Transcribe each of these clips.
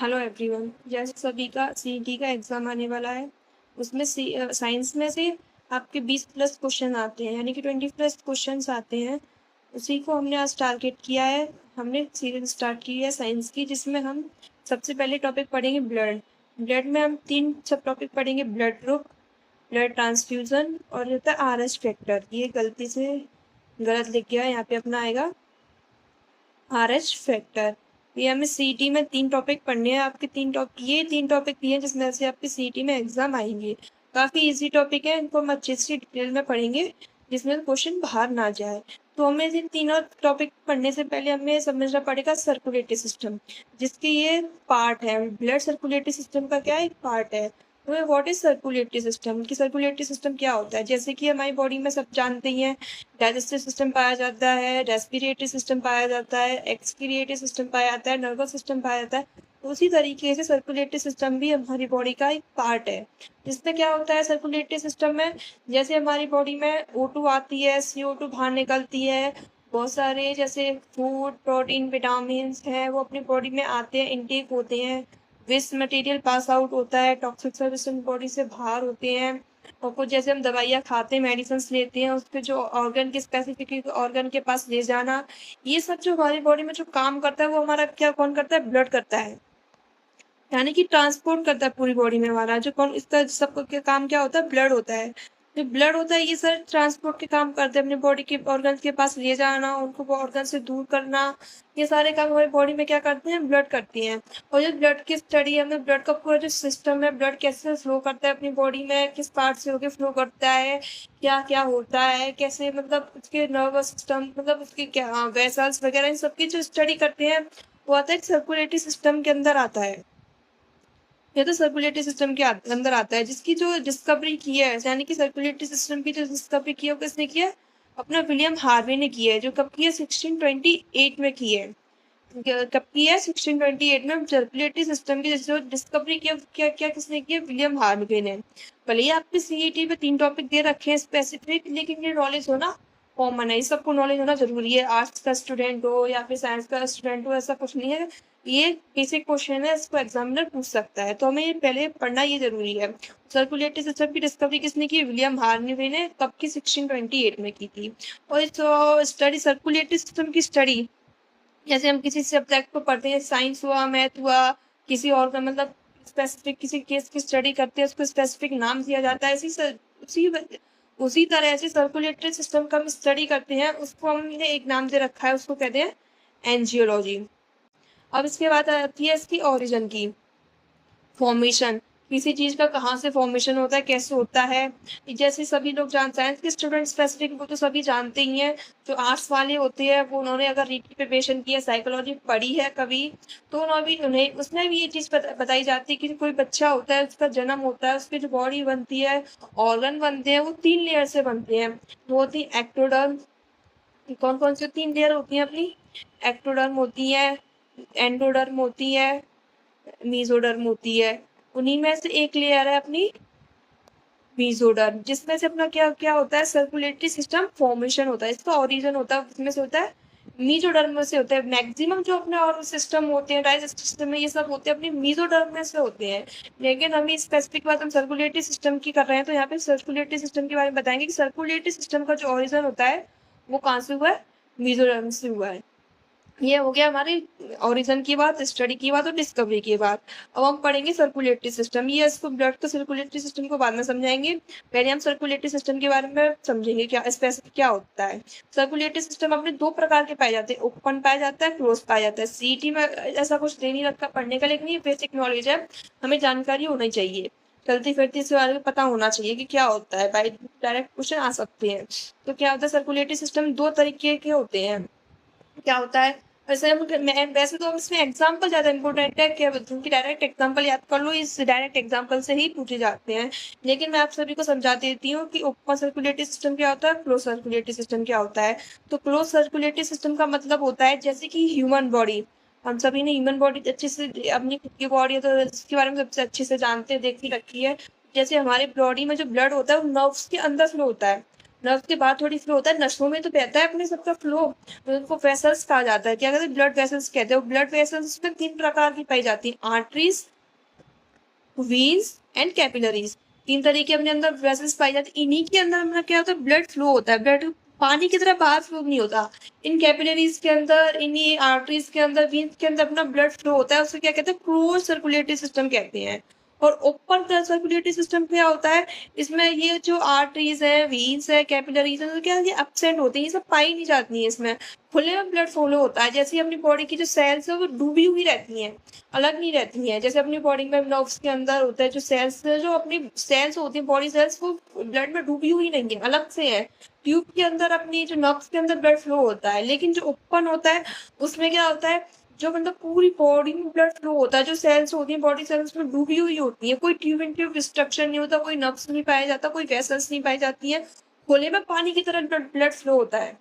Hello everyone. जैसे सभी का सीईटी का एग्ज़ाम आने वाला है, उसमें साइंस में से आपके 20 प्लस क्वेश्चन आते हैं, यानी कि 20 प्लस क्वेश्चंस आते हैं। उसी को हमने आज टारगेट किया है। हमने सीरीज स्टार्ट की है साइंस की, जिसमें हम सबसे पहले टॉपिक पढ़ेंगे ब्लड। ब्लड में हम 3 सब टॉपिक पढ़ेंगे: ब्लड ग्रुप, ब्लड ट्रांसफ्यूज़न और होता है आरएच फैक्टर। ये गलती से गलत लिख गया है, यहाँ पे अपना आएगा आरएच फैक्टर। ये हमें सीईटी में 3 टॉपिक पढ़ने हैं। आपके 3 टॉपिक दिए हैं जिसमें से आपके सीईटी में एग्जाम आएंगे। काफ़ी इजी टॉपिक है, इनको हम अच्छे से डिटेल में पढ़ेंगे जिसमें क्वेश्चन बाहर ना जाए। तो हमें इन तीनों टॉपिक पढ़ने से पहले हमें समझना पड़ेगा सर्कुलेटरी सिस्टम, जिसकी ये पार्ट है। ब्लड सर्कुलेटरी सिस्टम का क्या एक पार्ट है। तो व्हाट इज सर्कुलेटरी सिस्टम, कि सर्कुलेटरी सिस्टम क्या होता है। जैसे कि हमारी बॉडी में सब जानते ही हैं, डाइजेस्टिव सिस्टम पाया जाता है, रेस्पिरेटरी सिस्टम पाया जाता है, एक्सक्रिएटरी सिस्टम पाया जाता है, नर्वस सिस्टम पाया जाता है। उसी तरीके से सर्कुलेटरी सिस्टम भी हमारी बॉडी का एक पार्ट है। जिसमें क्या होता है सर्कुलेटरी सिस्टम में, जैसे हमारी बॉडी में O2 आती है, CO2 बाहर निकलती है, बहुत सारे जैसे फूड, प्रोटीन, विटामिन हैं वो अपनी बॉडी में आते हैं, इनटेक होते हैं। वेस्ट मटेरियल पास आउट होता है, टॉक्सिक सब्सटेंस बॉडी से बाहर होते हैं। और कुछ जैसे हम दवाइयाँ खाते हैं, मेडिसिन लेते हैं, उसके जो ऑर्गन के स्पेसिफिक ऑर्गन के पास ले जाना, ये सब जो हमारी बॉडी में जो काम करता है वो हमारा क्या कौन करता है, ब्लड करता है। यानी कि ट्रांसपोर्ट करता है पूरी बॉडी में हमारा जो कौन, इसका सब के काम क्या होता है, ब्लड होता है। जो ब्लड होता है ये सर ट्रांसपोर्ट के काम करते हैं, अपनी बॉडी के ऑर्गन के पास ले जाना, उनको ऑर्गन से दूर करना। ये सारे काम हमारी बॉडी में क्या करते हैं, ब्लड करती हैं। और जो ब्लड की स्टडी है, हमें ब्लड का पूरा जो सिस्टम है, ब्लड कैसे फ्लो करता है अपनी बॉडी में, किस पार्ट से होकर फ्लो करता है, क्या क्या होता है, कैसे मतलब उसके नर्वस सिस्टम, मतलब उसके क्या वेसल्स वगैरह, इन सबकी जो स्टडी करते हैं वो आता है सर्कुलेटरी सिस्टम के अंदर आता है। ये तो सर्कुलेटरी सिस्टम के अंदर आता है, जिसकी जो डिस्कवरी की है, यानी कि सर्कुलेटरी सिस्टम की जो डिस्कवरी की है वो किसने की है, अपना विलियम हार्वे ने की है। जो कब की है, 1628 में की है। कब की है, 1628 में सर्कुलेटरी सिस्टम की जो डिस्कवरी की है, क्या क्या किसने की है, विलियम हार्वे ने। भले ही आपके सीईटी में 3 टॉपिक दे रखे हैं स्पेसिफिक, लेकिन ये नॉलेज होना कॉमन है, ये सबको नॉलेज होना जरूरी है। आर्ट्स का स्टूडेंट हो या फिर साइंस का स्टूडेंट हो, ऐसा कुछ नहीं है। ये बेसिक क्वेश्चन है, इसको एग्जामिनर पूछ सकता है, तो हमें ये पहले पढ़ना ये जरूरी है। सर्कुलेटरी सिस्टम की डिस्कवरी किसने की, विलियम हार्वे ने। कब की, 1628 में की थी। और इस स्टडी सर्कुलेटरी सिस्टम की स्टडी, जैसे हम किसी सब्जेक्ट को पढ़ते हैं, साइंस हुआ, मैथ हुआ, किसी और का मतलब स्पेसिफिक किसी केस की स्टडी करते हैं, उसको स्पेसिफिक नाम दिया जाता है। उसी उसी तरह से सर्कुलेटरी सिस्टम का हम स्टडी करते हैं, उसको हमने एक नाम दे रखा है, उसको कहते हैं एंजियोलॉजी। अब इसके बाद आती है इसकी ओरिजिन की, फॉर्मेशन। किसी चीज का कहाँ से फॉर्मेशन होता है, कैसे होता है। जैसे सभी लोग जानते हैं, साइंस के स्टूडेंट स्पेसिफिक वो तो सभी जानते ही हैं। जो आर्ट्स वाले होते हैं वो, उन्होंने अगर रीड की प्रिपरेशन की है, साइकोलॉजी पढ़ी है कभी, तो उन्हें उसमें भी ये चीज बताई जाती है कि कोई बच्चा होता है, उसका जन्म होता है, उसकी जो बॉडी बनती है, ऑर्गन बनते हैं, वो 3 लेयर से बनते हैं। वो होती है एक्टोडर्म। कौन कौन सी 3 लेयर होती हैं अपनी, एक्टोडर्म होती है, एंडोडर्म होती है, मीजोडर्म होती है। उन्हीं में से एक लेयर है अपनी मीजोडर्म, जिसमें से अपना क्या क्या होता है, सर्कुलेटरी सिस्टम फॉर्मेशन होता है, इसका ओरिजिन होता है, उसमें से होता है मीजोडर्म में से होता है। मैक्सिमम जो अपने और सिस्टम होते हैं, डाइजेस्टिव सिस्टम में, ये सब होते हैं अपनी मीजोडर्म में से होते हैं। लेकिन हम स्पेसिफिक बात हम सर्कुलेटरी सिस्टम की कर रहे हैं, तो यहाँ पे सर्कुलेटरी सिस्टम के बारे में बताएंगे कि सर्कुलेटरी सिस्टम का जो ओरिजिन होता है वो कहाँ से हुआ है, मीजोडर्म से हुआ है। ये हो गया हमारी ओरिजिन की बात, स्टडी की बात और डिस्कवरी की बात। अब हम पढ़ेंगे सर्कुलेटरी सिस्टम। ये इसको ब्लड का सर्कुलेटरी सिस्टम को बाद में समझाएंगे, पहले हम सर्कुलेटरी सिस्टम के बारे में समझेंगे क्या स्पेसिफिक क्या होता है। सर्कुलेटरी सिस्टम अपने 2 प्रकार के पाए जाते हैं, ओपन पाया जाता है, क्लोज पाया जाता है। सीईटी में ऐसा कुछ दे नहीं रखा पढ़ने का, लेकिन ये बेसिक नॉलेज है, हमें जानकारी होनी चाहिए। चलती फिरती इसके बारे में पता होना चाहिए कि क्या होता है, बाई डायरेक्ट क्वेश्चन आ सकते हैं। तो क्या होता है, सर्कुलेटरी सिस्टम 2 तरीके के होते हैं। क्या होता है, वैसे मैं वैसे तो इसमें एग्जाम्पल ज्यादा इंपॉर्टेंट है, क्या क्योंकि डायरेक्ट एग्जाम्पल याद कर लो, इस डायरेक्ट एग्जाम्पल से ही पूछे जाते हैं। लेकिन मैं आप सभी को समझा देती हूँ कि ओपन सर्कुलेटरी सिस्टम क्या होता है, क्लोज सर्कुलेटरी सिस्टम क्या होता है। तो क्लोज सर्कुलेटरी सिस्टम का मतलब होता है, जैसे कि ह्यूमन बॉडी, हम सभी ने ह्यूमन बॉडी अच्छे से, अपनी खुद की बॉडी है तो इसके बारे में सबसे अच्छे से जानते हैं, देखी रखी है। जैसे हमारे बॉडी में जो ब्लड होता है वो नर्व्स के अंदर फ्लो होता है। नर्व के बाद थोड़ी फ्लो होता है, नसों में तो बहता है अपने सबका फ्लो, तो उनको वेसल्स कहा जाता है। क्या कहते हैं? ब्लड वेसल्स कहते हैं। ब्लड वेसल्स में 3 प्रकार की पाई जाती है, आर्टरीज, वीन्स एंड कैपिलरीज। 3 तरीके अपने अंदर वेसल्स पाई जाती है। इन्हीं के अंदर अपना क्या होता है? ब्लड फ्लो होता है। ब्लड पानी की तरह बाहर फ्लो नहीं होता। इन कैपिलरीज के अंदर, इन्हीं आर्टरीज के अंदर, वीन्स के अंदर अपना ब्लड फ्लो होता है। उसे क्या कहते हैं? क्लोज सर्कुलेटरी सिस्टम कहते हैं। और ओपन सर्कुलेटरी सिस्टम क्या होता है? इसमें ये जो आर्टरीज है, वीन्स है, कैपिलरीज है, तो क्या ये एब्सेंट होती है, ये सब पाई नहीं जाती है इसमें। खुले में ब्लड फ्लो होता है। जैसे अपनी बॉडी की जो सेल्स है वो डूबी हुई रहती हैं, अलग नहीं रहती हैं। जैसे अपनी बॉडी में नर्व्स के अंदर होता है जो सेल्स, जो अपनी सेल्स होती है बॉडी सेल्स, वो ब्लड में डूबी हुई नहीं है, अलग से है। ट्यूब के अंदर अपनी जो नर्व्स के अंदर ब्लड फ्लो होता है, लेकिन जो ओपन होता है उसमें क्या होता है? जो मतलब पूरी बॉडी में ब्लड फ्लो होता है, जो सेल्स होती है बॉडी सेल्स में डूबी हुई होती है, कोई ट्यूब इन ट्यूब स्ट्रक्चर नहीं होता, कोई नर्व्स नहीं पाया जाता, कोई वेसल्स नहीं पाई जाती है। खुले में पानी की तरह ब्लड फ्लो होता है,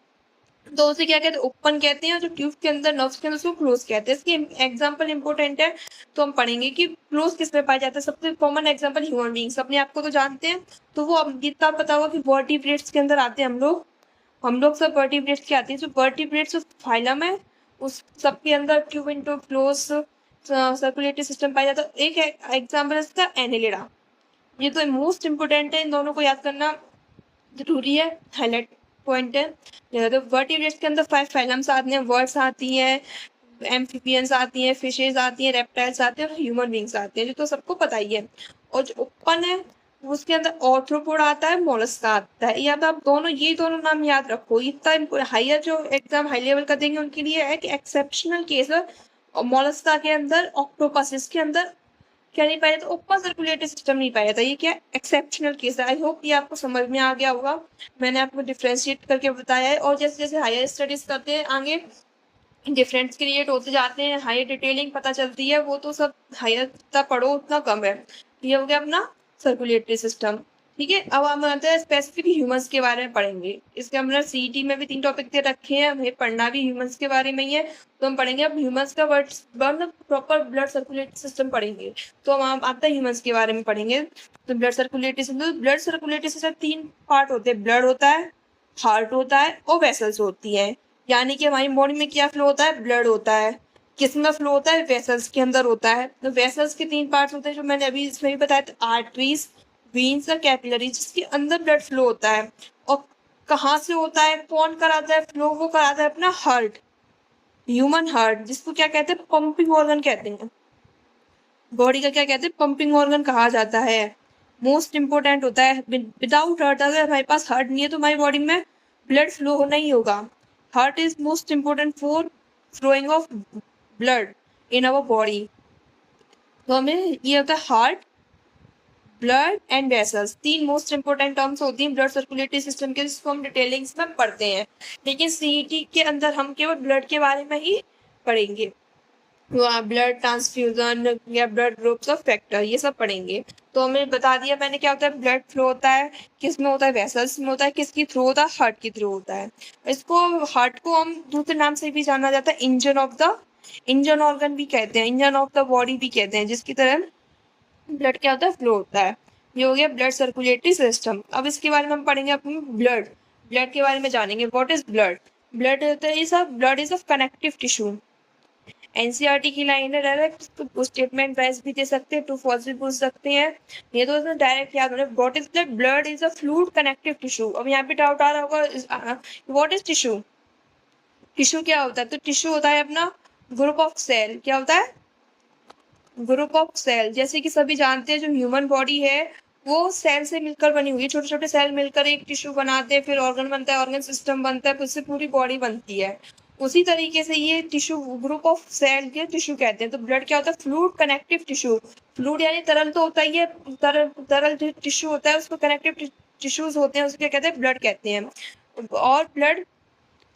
तो उसे क्या कहते हैं? ओपन कहते हैं। और जो ट्यूब के अंदर नर्व्स के अंदर उसको क्लोज कहते हैं। इसकी एग्जांपल इंपॉर्टेंट है, तो हम पढ़ेंगे कि क्लोज किस में पाया जाता है। सबसे कॉमन एग्जांपल ह्यूमन बींग्स, अपने आप को तो जानते हैं, तो वो अब इतना पता होगा कि वर्टिब्रेट्स के अंदर आते हैं हम लोग सब वर्टिब्रेट्स के आते हैं। जो वर्टिब्रेट्स फाइलम है उस सब के अंदर ट्यूब इन ट्यूब क्लोज सर्कुलेटरी सिस्टम पाया जाता है। एक एग्जाम्पल है इसका एनेलिडा। ये तो मोस्ट इंपोर्टेंट है, इन दोनों को याद करना जरूरी है, हाईलाइट पॉइंट है। तो वर्टिब्रेट्स के अंदर 5 फाइलम्स आते हैं, वर्ड्स आती हैं, एम्फीबियंस आती हैं, फिशेज आती हैं, रेप्टाइल्स आते हैं और ह्यूमन बींग्स आते हैं, जो तो सबको पता ही है। और जो ओपन है उसके अंदर ऑर्थ्रोपोड आता है, मोलस्का आता है। या तो आप दोनों, ये दोनों नाम याद रखो। इतना हायर जो एग्जाम हाई लेवल का देंगे उनके लिए है कि एक्सेप्शनल केस है। और मोलस्का के अंदर, ऑक्टोपस, इसके अंदर क्या नहीं पाया जाता? ओपन सर्कुलेटरी सिस्टम नहीं पाया जाता। ये क्या एक्सेप्शनल केस है। आई होप ये आपको समझ में आ गया होगा, मैंने आपको डिफ्रेंशिएट करके बताया है। और जैसे जैसे हायर स्टडीज करते हैं आगे, डिफरेंस क्रिएट होते जाते हैं, हायर डिटेलिंग पता चलती है, वो तो सब हायर जितना पढ़ो उतना कम है। ये हो गया अपना सर्कुलेटरी सिस्टम। ठीक है, अब हम आते हैं स्पेसिफिक ह्यूमंस के बारे में पढ़ेंगे। इसके हमने सीईटी में भी 3 टॉपिक दे रखे हैं, हमें पढ़ना भी ह्यूमंस के बारे में ही है। तो हम पढ़ेंगे अब ह्यूमंस का मतलब प्रॉपर ब्लड सर्कुलेटरी सिस्टम पढ़ेंगे। तो हम आते हैं ह्यूमंस के बारे में पढ़ेंगे। तो ब्लड सर्कुलेटरी सिस्टम 3 पार्ट होते हैं। ब्लड होता है, हार्ट होता है और वेसल्स होती है। यानी कि हमारी बॉडी में क्या फ्लो होता है? ब्लड होता है। किसमें फ्लो होता है? वेसल्स के अंदर होता है। तो वेसल्स के 3 पार्ट्स होते हैं, जो मैंने अभी इसमें भी बताया था, आर्टरीज, वीन्स और कैपिलरीज, जिसके अंदर ब्लड फ्लो होता है। और कहाँ से होता है, कौन कराता है फ्लो? वो कराता है अपना हार्ट, ह्यूमन हार्ट, जिसको क्या कहते हैं? पंपिंग ऑर्गन कहते हैं। बॉडी का क्या कहते हैं? पंपिंग ऑर्गन कहा जाता है। मोस्ट इंपोर्टेंट होता है। विदाउट हार्ट, अगर हमारे पास हार्ट नहीं है तो हमारी बॉडी में ब्लड फ्लो होना ही होगा। Heart is most important for flowing of blood in our body. तो हमें ये होता है heart, blood and vessels, 3 most important terms होती हैं ब्लड सर्कुलेटरी सिस्टम के, जिसको हम डिटेलिंग्स में पढ़ते हैं। लेकिन सीईटी के अंदर हम केवल ब्लड के बारे में ही पढ़ेंगे। ब्लड ट्रांसफ्यूजन या ब्लड ग्रुप्स ऑफ फैक्टर, ये सब पढ़ेंगे। तो हमें बता दिया मैंने क्या होता है। ब्लड फ्लो होता है, किस में होता है? वेसल्स में होता है। किसकी थ्रू होता है? हार्ट की थ्रू होता है। इसको, हार्ट को हम दूसरे नाम से भी जाना जाता है, इंजन ऑर्गन भी कहते हैं, इंजन ऑफ द बॉडी भी कहते हैं, जिसकी तरह ब्लड क्या होता है? फ्लो होता है। ये हो गया ब्लड सर्कुलेटरी सिस्टम। अब इसके बारे में हम पढ़ेंगे अपनी ब्लड के बारे में जानेंगे। What is blood? Blood is a connective tissue. NCERT की लाइन है, डायरेक्ट स्टेटमेंट वाइज भी दे सकते हैं, टू फॉल्स भी पूछ सकते हैं। ये तो इसमें डायरेक्ट याद होना। What is blood? Blood is a fluid connective tissue. अब यहाँ पे डाउट आ रहा होगा, व्हाट इज टिश्यू? टिश्यू क्या होता है? तो टिश्यू होता है अपना ग्रुप ऑफ सेल। क्या होता है? Group of cell. जैसे कि सभी जानते हैं, जो ह्यूमन बॉडी है वो सेल से मिलकर बनी हुई है। छोटे छोटे सेल मिलकर एक टिश्यू बनाते हैं, फिर ऑर्गन बनता है, ऑर्गन सिस्टम बनता है, फिर उससे पूरी बॉडी बनती है। उसी तरीके से ये टिश्यू, ग्रुप ऑफ सेल के टिश्यू कहते हैं। तो ब्लड क्या होता है? Fluid connective tissue. फ्लूइड यानी तरल तो होता ही है, तरल टिश्यू होता है, उसको कनेक्टिव टिश्यूज होते हैं, उसको क्या कहते हैं? ब्लड कहते हैं। और ब्लड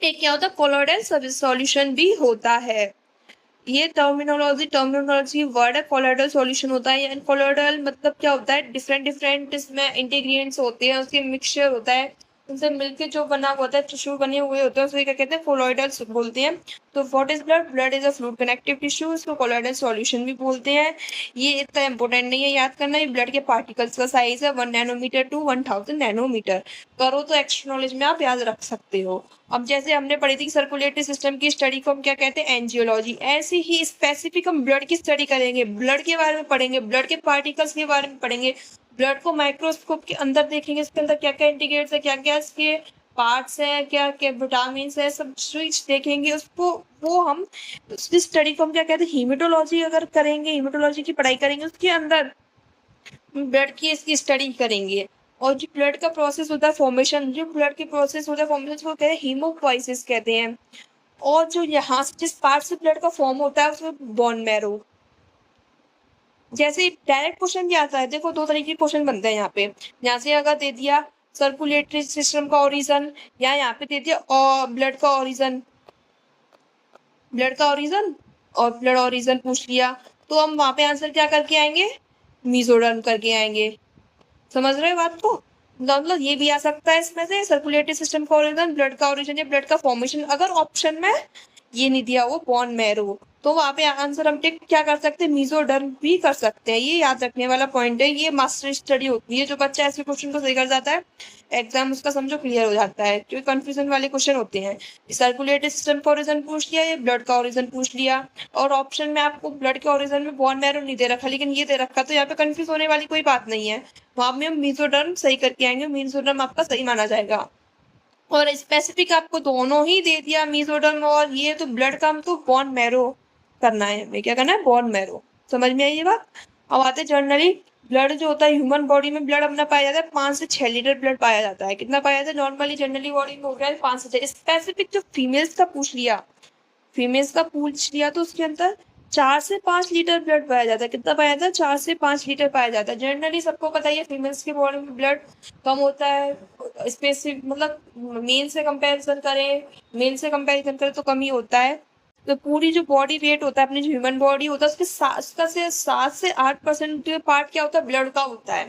एक क्या होता है? कोलोइडल सॉल्यूशन भी होता है। ये टर्मिनोलॉजी वर्ड है। कोलोइडल सॉल्यूशन होता है, कोलोइडल मतलब क्या होता है? डिफरेंट इसमें इंटीग्रेंट्स होते हैं, उसके मिक्सचर होता है, उनसे मिलके जो बना हुआ होता है, टिश्यू बने हुए होते हैं, उसे क्या कहते हैं, कोलॉइडल बोलते हैं। तो what is blood? Blood is a fluid connective tissue, इसको कोलॉइडल सॉल्यूशन भी बोलते हैं। ये इतना इंपॉर्टेंट नहीं है याद करना। ये ब्लड के पार्टिकल्स का साइज है 1 नैनोमीटर टू 1000 नैनोमीटर। करो तो एक्स्ट्रा नॉलेज में आप याद रख सकते हो। अब जैसे हमने पढ़ी थी सर्कुलेटरी सिस्टम की स्टडी को हम क्या कहते हैं, एंजियोलॉजी। ऐसे ही स्पेसिफिक हम ब्लड की स्टडी करेंगे, ब्लड के बारे में पढ़ेंगे, ब्लड के पार्टिकल्स के बारे में पढ़ेंगे, ब्लड को माइक्रोस्कोप के अंदर देखेंगे, इसके अंदर क्या क्या इंटीग्रेट्स है, क्या क्या इसके पार्ट्स है, क्या क्या विटामिन है, सब स्विच देखेंगे उसको। वो हम उसकी स्टडी को हम क्या कहते हैं, हीमेटोलॉजी अगर करेंगे, हीमेटोलॉजी की पढ़ाई करेंगे, उसके अंदर ब्लड की इसकी स्टडी करेंगे। और जो ब्लड का प्रोसेस होता है फॉर्मेशन, जो ब्लड के प्रोसेस होता है फॉर्मेशन को कहते हैं हीमोपोइसिस कहते हैं। और जो यहाँ से जिस पार्ट से ब्लड का फॉर्म होता है उसमें बोन मैरो। जैसे डायरेक्ट क्वेश्चन क्या आता है, देखो दो तरीके के क्वेश्चन बनते हैं यहाँ पे। यहाँ से अगर दे दिया सर्कुलेटरी सिस्टम का ओरिजन, या यहाँ पे दे दिया और ब्लड का ओरिजन, ब्लड का ओरिजन और ब्लड ओरिजन पूछ लिया, तो हम वहां पे आंसर क्या करके आएंगे, मीजोडर्म करके आएंगे। समझ रहे हो बात को? मतलब ये भी आ सकता है इसमें से, सर्कुलेटरी सिस्टम का ओरिजन, ब्लड का ओरिजन या ब्लड का फॉर्मेशन। अगर ऑप्शन में ये नहीं दिया वो बोन मैरो, तो वहां पे आंसर हम टिक क्या कर सकते हैं, मीजोडर्म भी कर सकते हैं। ये याद रखने वाला पॉइंट है। ये मास्टर स्टडी होती है। जो बच्चा ऐसे क्वेश्चन को सही कर जाता है, एग्जाम उसका समझो क्लियर हो जाता है, क्योंकि कंफ्यूजन वाले क्वेश्चन होते हैं। सर्कुलेटरी सिस्टम का ओरिजन पूछ लिया, ये ब्लड का ओरिजन पूछ लिया, और ऑप्शन में आपको ब्लड के ओरिजन में बोन मैरो नहीं दे रखा, लेकिन ये दे रखा, तो यहाँ पे कंफ्यूज होने वाली कोई बात नहीं है। वहां में हम मीजोडर्म सही करके आएंगे, मीजोडर्म आपका सही माना जाएगा। और स्पेसिफिक आपको दोनों ही दे दिया, मीजोडर्म और ये, तो ब्लड का हमको बोन मैरो करना है, हमें क्या करना है, बोन मैरो। समझ में आई ये बात? अब आते जनरली ब्लड जो होता है, ह्यूमन बॉडी में ब्लड अपना पाया जाता है 5 से 6 लीटर ब्लड पाया जाता है। कितना पाया जाता है नॉर्मली जनरली बॉडी में? हो गया 5 से 6। स्पेसिफिक जो फीमेल्स का पूछ लिया, फीमेल्स का पूछ लिया, तो उसके अंदर 4 से 5 लीटर ब्लड पाया जाता है। कितना पाया जाता है? 4 से 5 लीटर पाया जाता है। जनरली सबको पता ही है फीमेल्स की बॉडी में ब्लड कम होता है। स्पेसिफिक मतलब मेल से कंपैरिजन करें, मेल से कंपैरिजन करें तो कम ही होता है। तो पूरी जो बॉडी वेट होता है, अपनी जो ह्यूमन बॉडी होता है, उसके 7 से 8% पार्ट क्या होता है, ब्लड का होता है।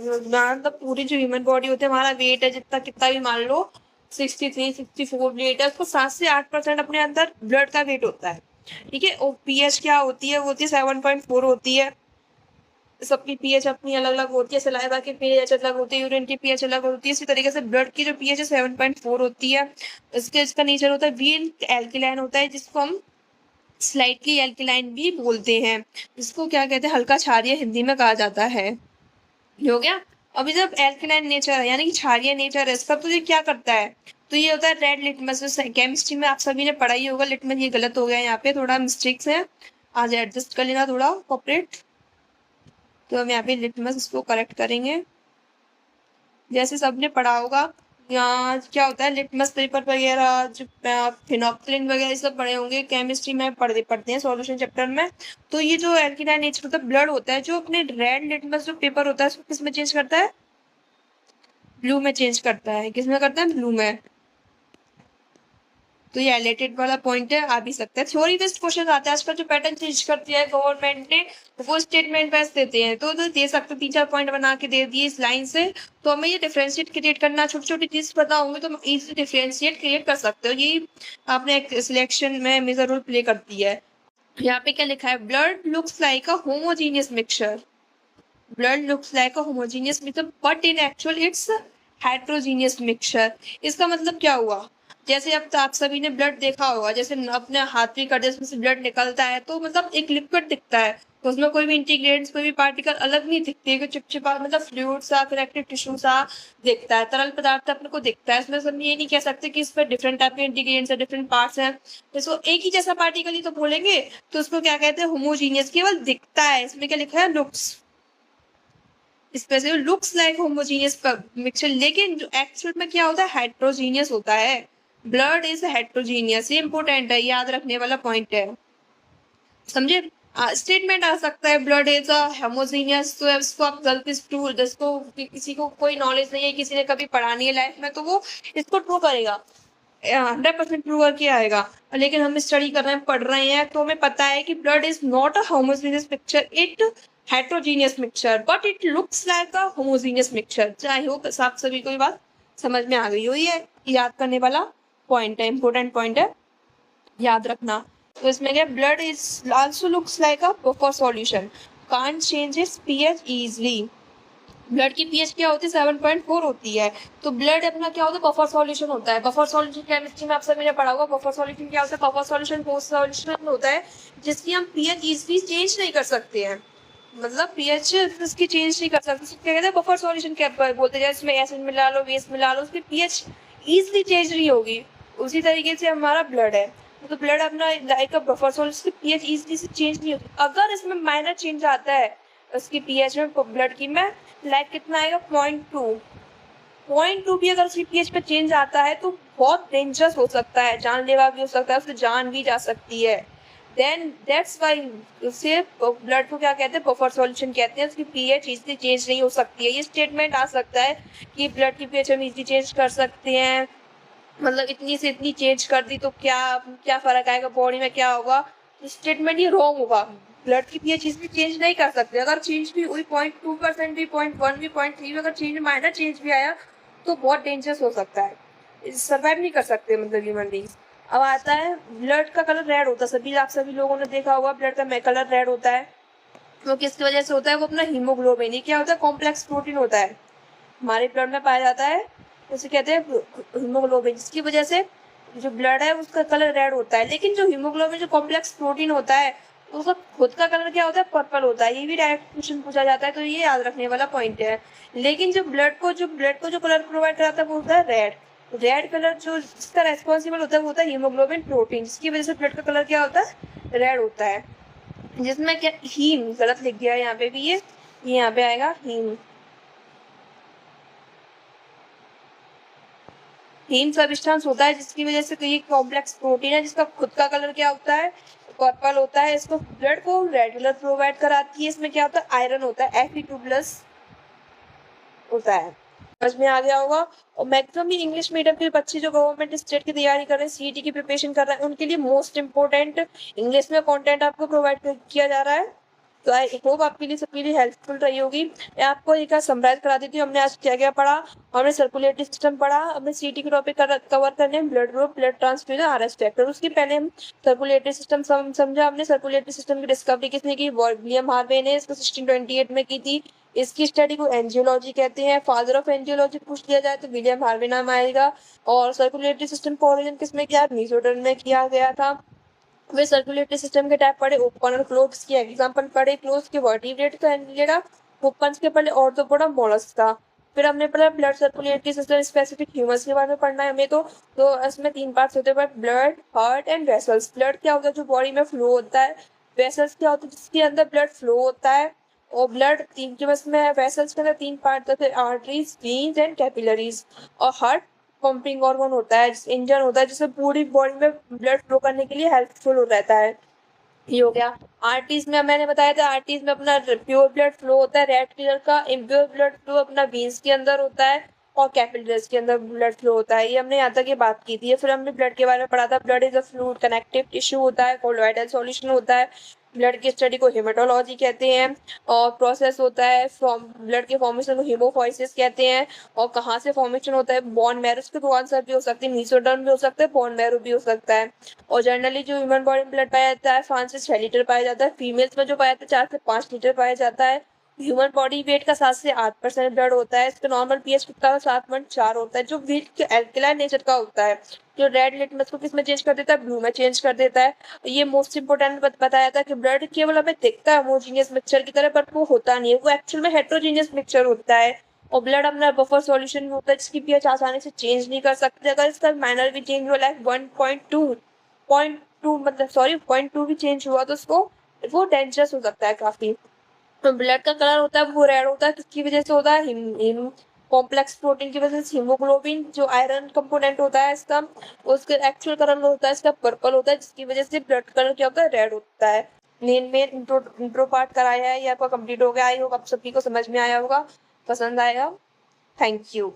मतलब पूरी जो ह्यूमन बॉडी होती है, हमारा वेट है जितना कितना भी मान लो 63-64 वेट है, उसको 7 से 8% अपने अंदर ब्लड का वेट होता है। ठीक है। और पीएच क्या होती है, वो होती है 7.4 होती है। सबकी पीएच अपनी अलग अलग होती है, सलाइवा की पीएच अलग होती है, यूरिन की पीएच अलग होती है। इसी तरीके से ब्लड की जो पीएच है 7.4 होती है। इसका नेचर होता है वीक एल्किलाइन होता है, जिसको हम स्लाइटली एल्किलाइन भी बोलते हैं। जिसको क्या कहते हैं, हल्का क्षारीय हिंदी में कहा जाता है। हो गया। अभी जब एल्कलाइन नेचर है यानी कि क्षारीय नेचर है इसका, तो ये क्या करता है, तो ये होता है रेड लिटमस। केमिस्ट्री में आप सभी ने पढ़ा ही होगा, लिटमस ये गलत हो गया, यहाँ पे थोड़ा मिस्टेक्स है, आज एडजस्ट कर लेना थोड़ा कॉपरेट। तो हम यहाँ पे लिटमस इसको करेक्ट करेंगे। जैसे सबने पढ़ा होगा, यहाँ क्या होता है, लिटमस पेपर वगैरह, जो फिनोक्सिलिन वगैरह सब पढ़े होंगे केमिस्ट्री में, पढ़ते हैं सॉल्यूशन चैप्टर में। तो ये जो एल्किलाइन नेचर होता है, ब्लड होता है, जो अपने रेड लिटमस जो पेपर होता है उसको किस में चेंज करता है, ब्लू में चेंज करता है। किस में करता है, ब्लू में। तो ये रिलेटेड वाला पॉइंट है, आ भी सकता है। थ्योरी बेस्ड क्वेश्चन आते हैं आजकल, जो पैटर्न चेंज कर दिया है गवर्नमेंट ने, वो स्टेटमेंट बेस्ड देते हैं, तो दे सकते 3-4 पॉइंट बना के दे दिए इस लाइन से। तो हमें ये डिफरेंशिएट क्रिएट करना, छोटी छोटी चीज पता होंगे तो हम इजीली डिफरेंशिएट क्रिएट कर सकते हो। ये आपने एक सिलेक्शन में मेजर रोल प्ले करती है। यहाँ पे क्या लिखा है, blood looks like a homogeneous mixture, blood looks like a homogeneous mixture but in actual it's heterogeneous mixture. इसका मतलब क्या हुआ, जैसे अब तो आप सभी ने ब्लड देखा होगा, जैसे अपने हाथ भी कर जिसमें से ब्लड निकलता है, तो मतलब एक लिक्विड दिखता है, तो उसमें कोई भी इंटीग्रेंट्स, कोई भी पार्टिकल अलग नहीं दिखते है, चिपचिपा मतलब फ्लूइड सा, कनेक्टिव टिश्यू सा दिखता है, तरल पदार्थ अपने को दिखता है। इसमें हम ये नहीं कह सकते कि इसमें डिफरेंट टाइप के इंटीग्रेंट्स है, डिफरेंट पार्ट्स हैं। इसको एक ही जैसा पार्टिकल ही तो बोलेंगे, तो उसको क्या कहते हैं, होमोजीनियस। केवल दिखता है, इसमें क्या लिखा है, looks, specially looks like homogeneous mixture, लेकिन जो एक्चुअल में क्या होता है, हेट्रोजीनियस होता है। ब्लड इज हेट्रोजीनियस, ये इंपॉर्टेंट है, याद रखने वाला पॉइंट है। समझे? स्टेटमेंट आ सकता है ब्लड इज होमोजीनियस, तो इसको आप गलती से, जिसको किसी को कोई नॉलेज नहीं है, किसी ने कभी पढ़ा नहीं है लाइफ में, तो वो इसको ट्रू करेगा, 100% ट्रू करके आएगा। लेकिन हम स्टडी कर रहे हैं, पढ़ रहे हैं, तो हमें पता है कि blood is not a homogeneous mixture, it heterogeneous mixture, but it looks like a homogeneous mixture. I hope आप सभी को ये बात समझ में आ गई हो? ये याद करने वाला पॉइंट है, इंपॉर्टेंट पॉइंट है, याद रखना। तो इसमें क्या, blood is also looks like a buffer solution, can't change it's pH easily. Blood की पीएच क्या होती है, 7.4 होती है। तो ब्लड अपना क्या होता है, बफर सॉल्यूशन होता है। बफर सॉल्यूशन केमिस्ट्री में आप सब मैंने पढ़ा होगा। बफर सॉल्यूशन क्या होता है, बफर सॉल्यूशन वो सॉल्यूशन होता है जिसकी हम पीएच इजीली चेंज नहीं कर सकते हैं, मतलब पीएच इसकी चेंज नहीं कर सकते। क्या कहते हैं, बफर सॉल्यूशन क्या बोलते हैं, इसमें एसिड मिला लो, बेस मिला लो, उसकी पीएच इजीली चेंज नहीं होगी। उसी तरीके से हमारा ब्लड है, तो ब्लड अपना like buffer solution, pH easily से चेंज नहीं होती। अगर इसमें माइनर चेंज आता है उसकी पीएच में, ब्लड की में, लाइक कितना आएगा, 0.2 भी अगर उसकी पीएच पे चेंज आता है तो बहुत डेंजरस हो सकता है, जानलेवा भी हो सकता है, उससे जान भी जा सकती है। देन दैट्स व्हाई उसे ब्लड को क्या कहते हैं, बफर सॉल्यूशन कहते हैं। उसकी पीएच इजीली चेंज नहीं हो सकती है। ये स्टेटमेंट आ सकता है कि ब्लड की पीएच हम इजीली चेंज कर सकते हैं, मतलब इतनी से इतनी चेंज कर दी तो क्या क्या फर्क आएगा बॉडी में, क्या होगा। स्टेटमेंट ये रॉन्ग होगा। ब्लड की पीएच इजीली चेंज नहीं कर सकते। अगर चेंज भी हुई 0.2% भी, 0.1 भी, 0.3 भी, अगर चेंज माइनर चेंज भी आया तो बहुत डेंजरस हो सकता है, सर्वाइव नहीं कर सकते मतलब ह्यूमन बींग्स। अब आता है ब्लड का कलर रेड होता है। सभी लोगों ने देखा होगा ब्लड का कलर रेड होता है। वो किसकी वजह से होता है, वो अपना हीमोग्लोबिन, ये क्या होता है, कॉम्प्लेक्स प्रोटीन होता है, हमारे ब्लड में पाया जाता है, उसे कहते हैं हीमोग्लोबिन, जिसकी वजह से जो ब्लड है उसका कलर रेड होता है। लेकिन जो हीमोग्लोबिन जो कॉम्प्लेक्स प्रोटीन होता है उसका खुद का कलर क्या होता है, पर्पल होता है। ये भी डायरेक्ट क्वेश्चन पूछा जाता है, तो ये याद रखने वाला पॉइंट है। लेकिन जो ब्लड को जो कलर प्रोवाइड कराता है वो होता है रेड। रेड कलर जो जिसका रेस्पॉन्सिबल होता है वो होता है हीमोग्लोबिन प्रोटीन, जिसकी वजह से ब्लड का कलर क्या होता है, रेड होता है। जिसमें क्या, हीम गलत लिख गया है यहाँ पे भी, ये यहाँ पे आएगा हीम। हीम सब्सटेंस होता है जिसकी वजह से, तो ये कॉम्प्लेक्स प्रोटीन है जिसका खुद का कलर क्या होता है, पर्पल होता है। इसको ब्लड को रेड कलर प्रोवाइड कराती है। इसमें क्या होता है, आयरन होता है, Fe2+ होता है। समझ में आ गया होगा। और मैक्सिमम इंग्लिश मीडियम के बच्चे जो गवर्नमेंट स्टेट की तैयारी कर रहे हैं, सीईटी की प्रिपरेशन कर रहे हैं, उनके लिए मोस्ट इंपोर्टेंट इंग्लिश में कंटेंट आपको प्रोवाइड किया जा रहा है। तो आई होप आपके लिए सबके लिए हेल्पफुल रही होगी। मैं आपको एक समराइज करा देती हूँ हमने आज क्या क्या पढ़ा। हमने सर्कुलेटरी सिस्टम पढ़ा, हमने सीटी के टॉपिक कवर करने हैं, blood group, blood transfusion, RS factor. उसके पहले हम सर्कुलेटरी सिस्टम समझा। हमने सर्कुलेटरी सिस्टम की डिस्कवरी किसने की, विलियम हार्वे ने, इसको 1628 में की थी। इसकी स्टडी को एंजियोलॉजी कहते हैं। फादर ऑफ एंजियोलॉजी पूछ लिया जाए तो विलियम हार्वे नाम आएगा। और सर्कुलेटरी सिस्टम का ओरिजिन किसमें किया, मीसोडर्म में किया गया था। वे सर्कुलेटरी सिस्टम के टाइप पढ़े, ओपन और क्लोज की एग्जांपल पढ़े, क्लोज के वर्टिब्रेट का एंजियोडा, ओपन के पढ़े ऑर्थोपोडा, मोलस्क का। फिर हमने पढ़ा blood circulatory system specific humans के बारे में पढ़ना है हमें। तो इसमें 3 पार्ट्स होते हैं, blood, heart and vessels. Blood क्या होता है, जो बॉडी में फ्लो होता है। वेसल्स क्या होता है, जिसके अंदर ब्लड फ्लो होता है। और ब्लड तीन के बस में है, वेसल्स के अंदर 3 पार्ट होते हैं, आर्टरीज, वेन्स एंड कैपिलरीज। और हार्ट पंपिंग ऑर्गन होता है, इंजन होता है, जिससे पूरी बॉडी में ब्लड फ्लो करने के लिए हेल्पफुल हो रहता है। ये हो गया। आर्टरीज में मैंने बताया था, आर्टरीज में अपना प्योर ब्लड फ्लो होता है रेड कलर का। इम्प्योर ब्लड फ्लो अपना वेन्स के अंदर होता है और कैपिलरीज के अंदर ब्लड फ्लो होता है। ये हमने यहाँ तक ये बात की थी। फिर हमने ब्लड के बारे में पढ़ा था, blood is a fluid connective tissue होता है, कोलोइडल सॉल्यूशन होता है। ब्लड की स्टडी को हेमाटोलॉजी कहते हैं। और प्रोसेस होता है ब्लड के फॉर्मेशन को हीमोफोइसिस कहते हैं। और कहाँ से फॉर्मेशन होता है, बोन मैरो, उसके दो आंसर भी हो सकते हैं, मीसोडर्म भी हो सकता है, बोन मैरो भी हो सकता है। और जनरली जो ह्यूमन बॉडी में ब्लड पाया जाता है 5 से 6 लीटर पाया जाता है। फीमेल्स में जो पाया जाता है 4 से 5 लीटर पाया जाता है। ह्यूमन बॉडी वेट का 7 से 8% ब्लड होता है। इसका नॉर्मल पीएच कितना, 7.4 होता है, जो वेट एल्कलाइन नेचर का होता है। जो रेड लिटमस को किस में चेंज कर देता है, ब्लू में चेंज कर देता है। ये मोस्ट इंपोर्टेंट बताया था कि ब्लड केवल हमें दिखता है होमोजीनियस मिक्सचर की तरह, पर वो होता नहीं है, वो एक्चुअल में हेट्रोजीनियस मिक्सचर होता है। और ब्लड अपना बफर सॉल्यूशन में होता है, जिसकी पीएच आसानी से चेंज नहीं कर सकते। अगर इसका माइनर भी चेंज हो, लाइक 1.2 मतलब सॉरी 0.2 भी चेंज हुआ तो उसको वो डेंजरस हो सकता है काफी। तो ब्लड का कलर होता है वो रेड होता है, किसकी वजह से होता है, हिम कॉम्प्लेक्स प्रोटीन की वजह से। हीमोग्लोबिन जो आयरन कंपोनेंट होता है इसका, उसका एक्चुअल कलर होता है इसका पर्पल होता है, जिसकी वजह से ब्लड कलर क्या होता है, रेड होता है। मेन इंट्रो पार्ट कराया है, ये आपका कंप्लीट हो गया। आई होप आप सभी को समझ में आया होगा, पसंद आएगा। Thank you.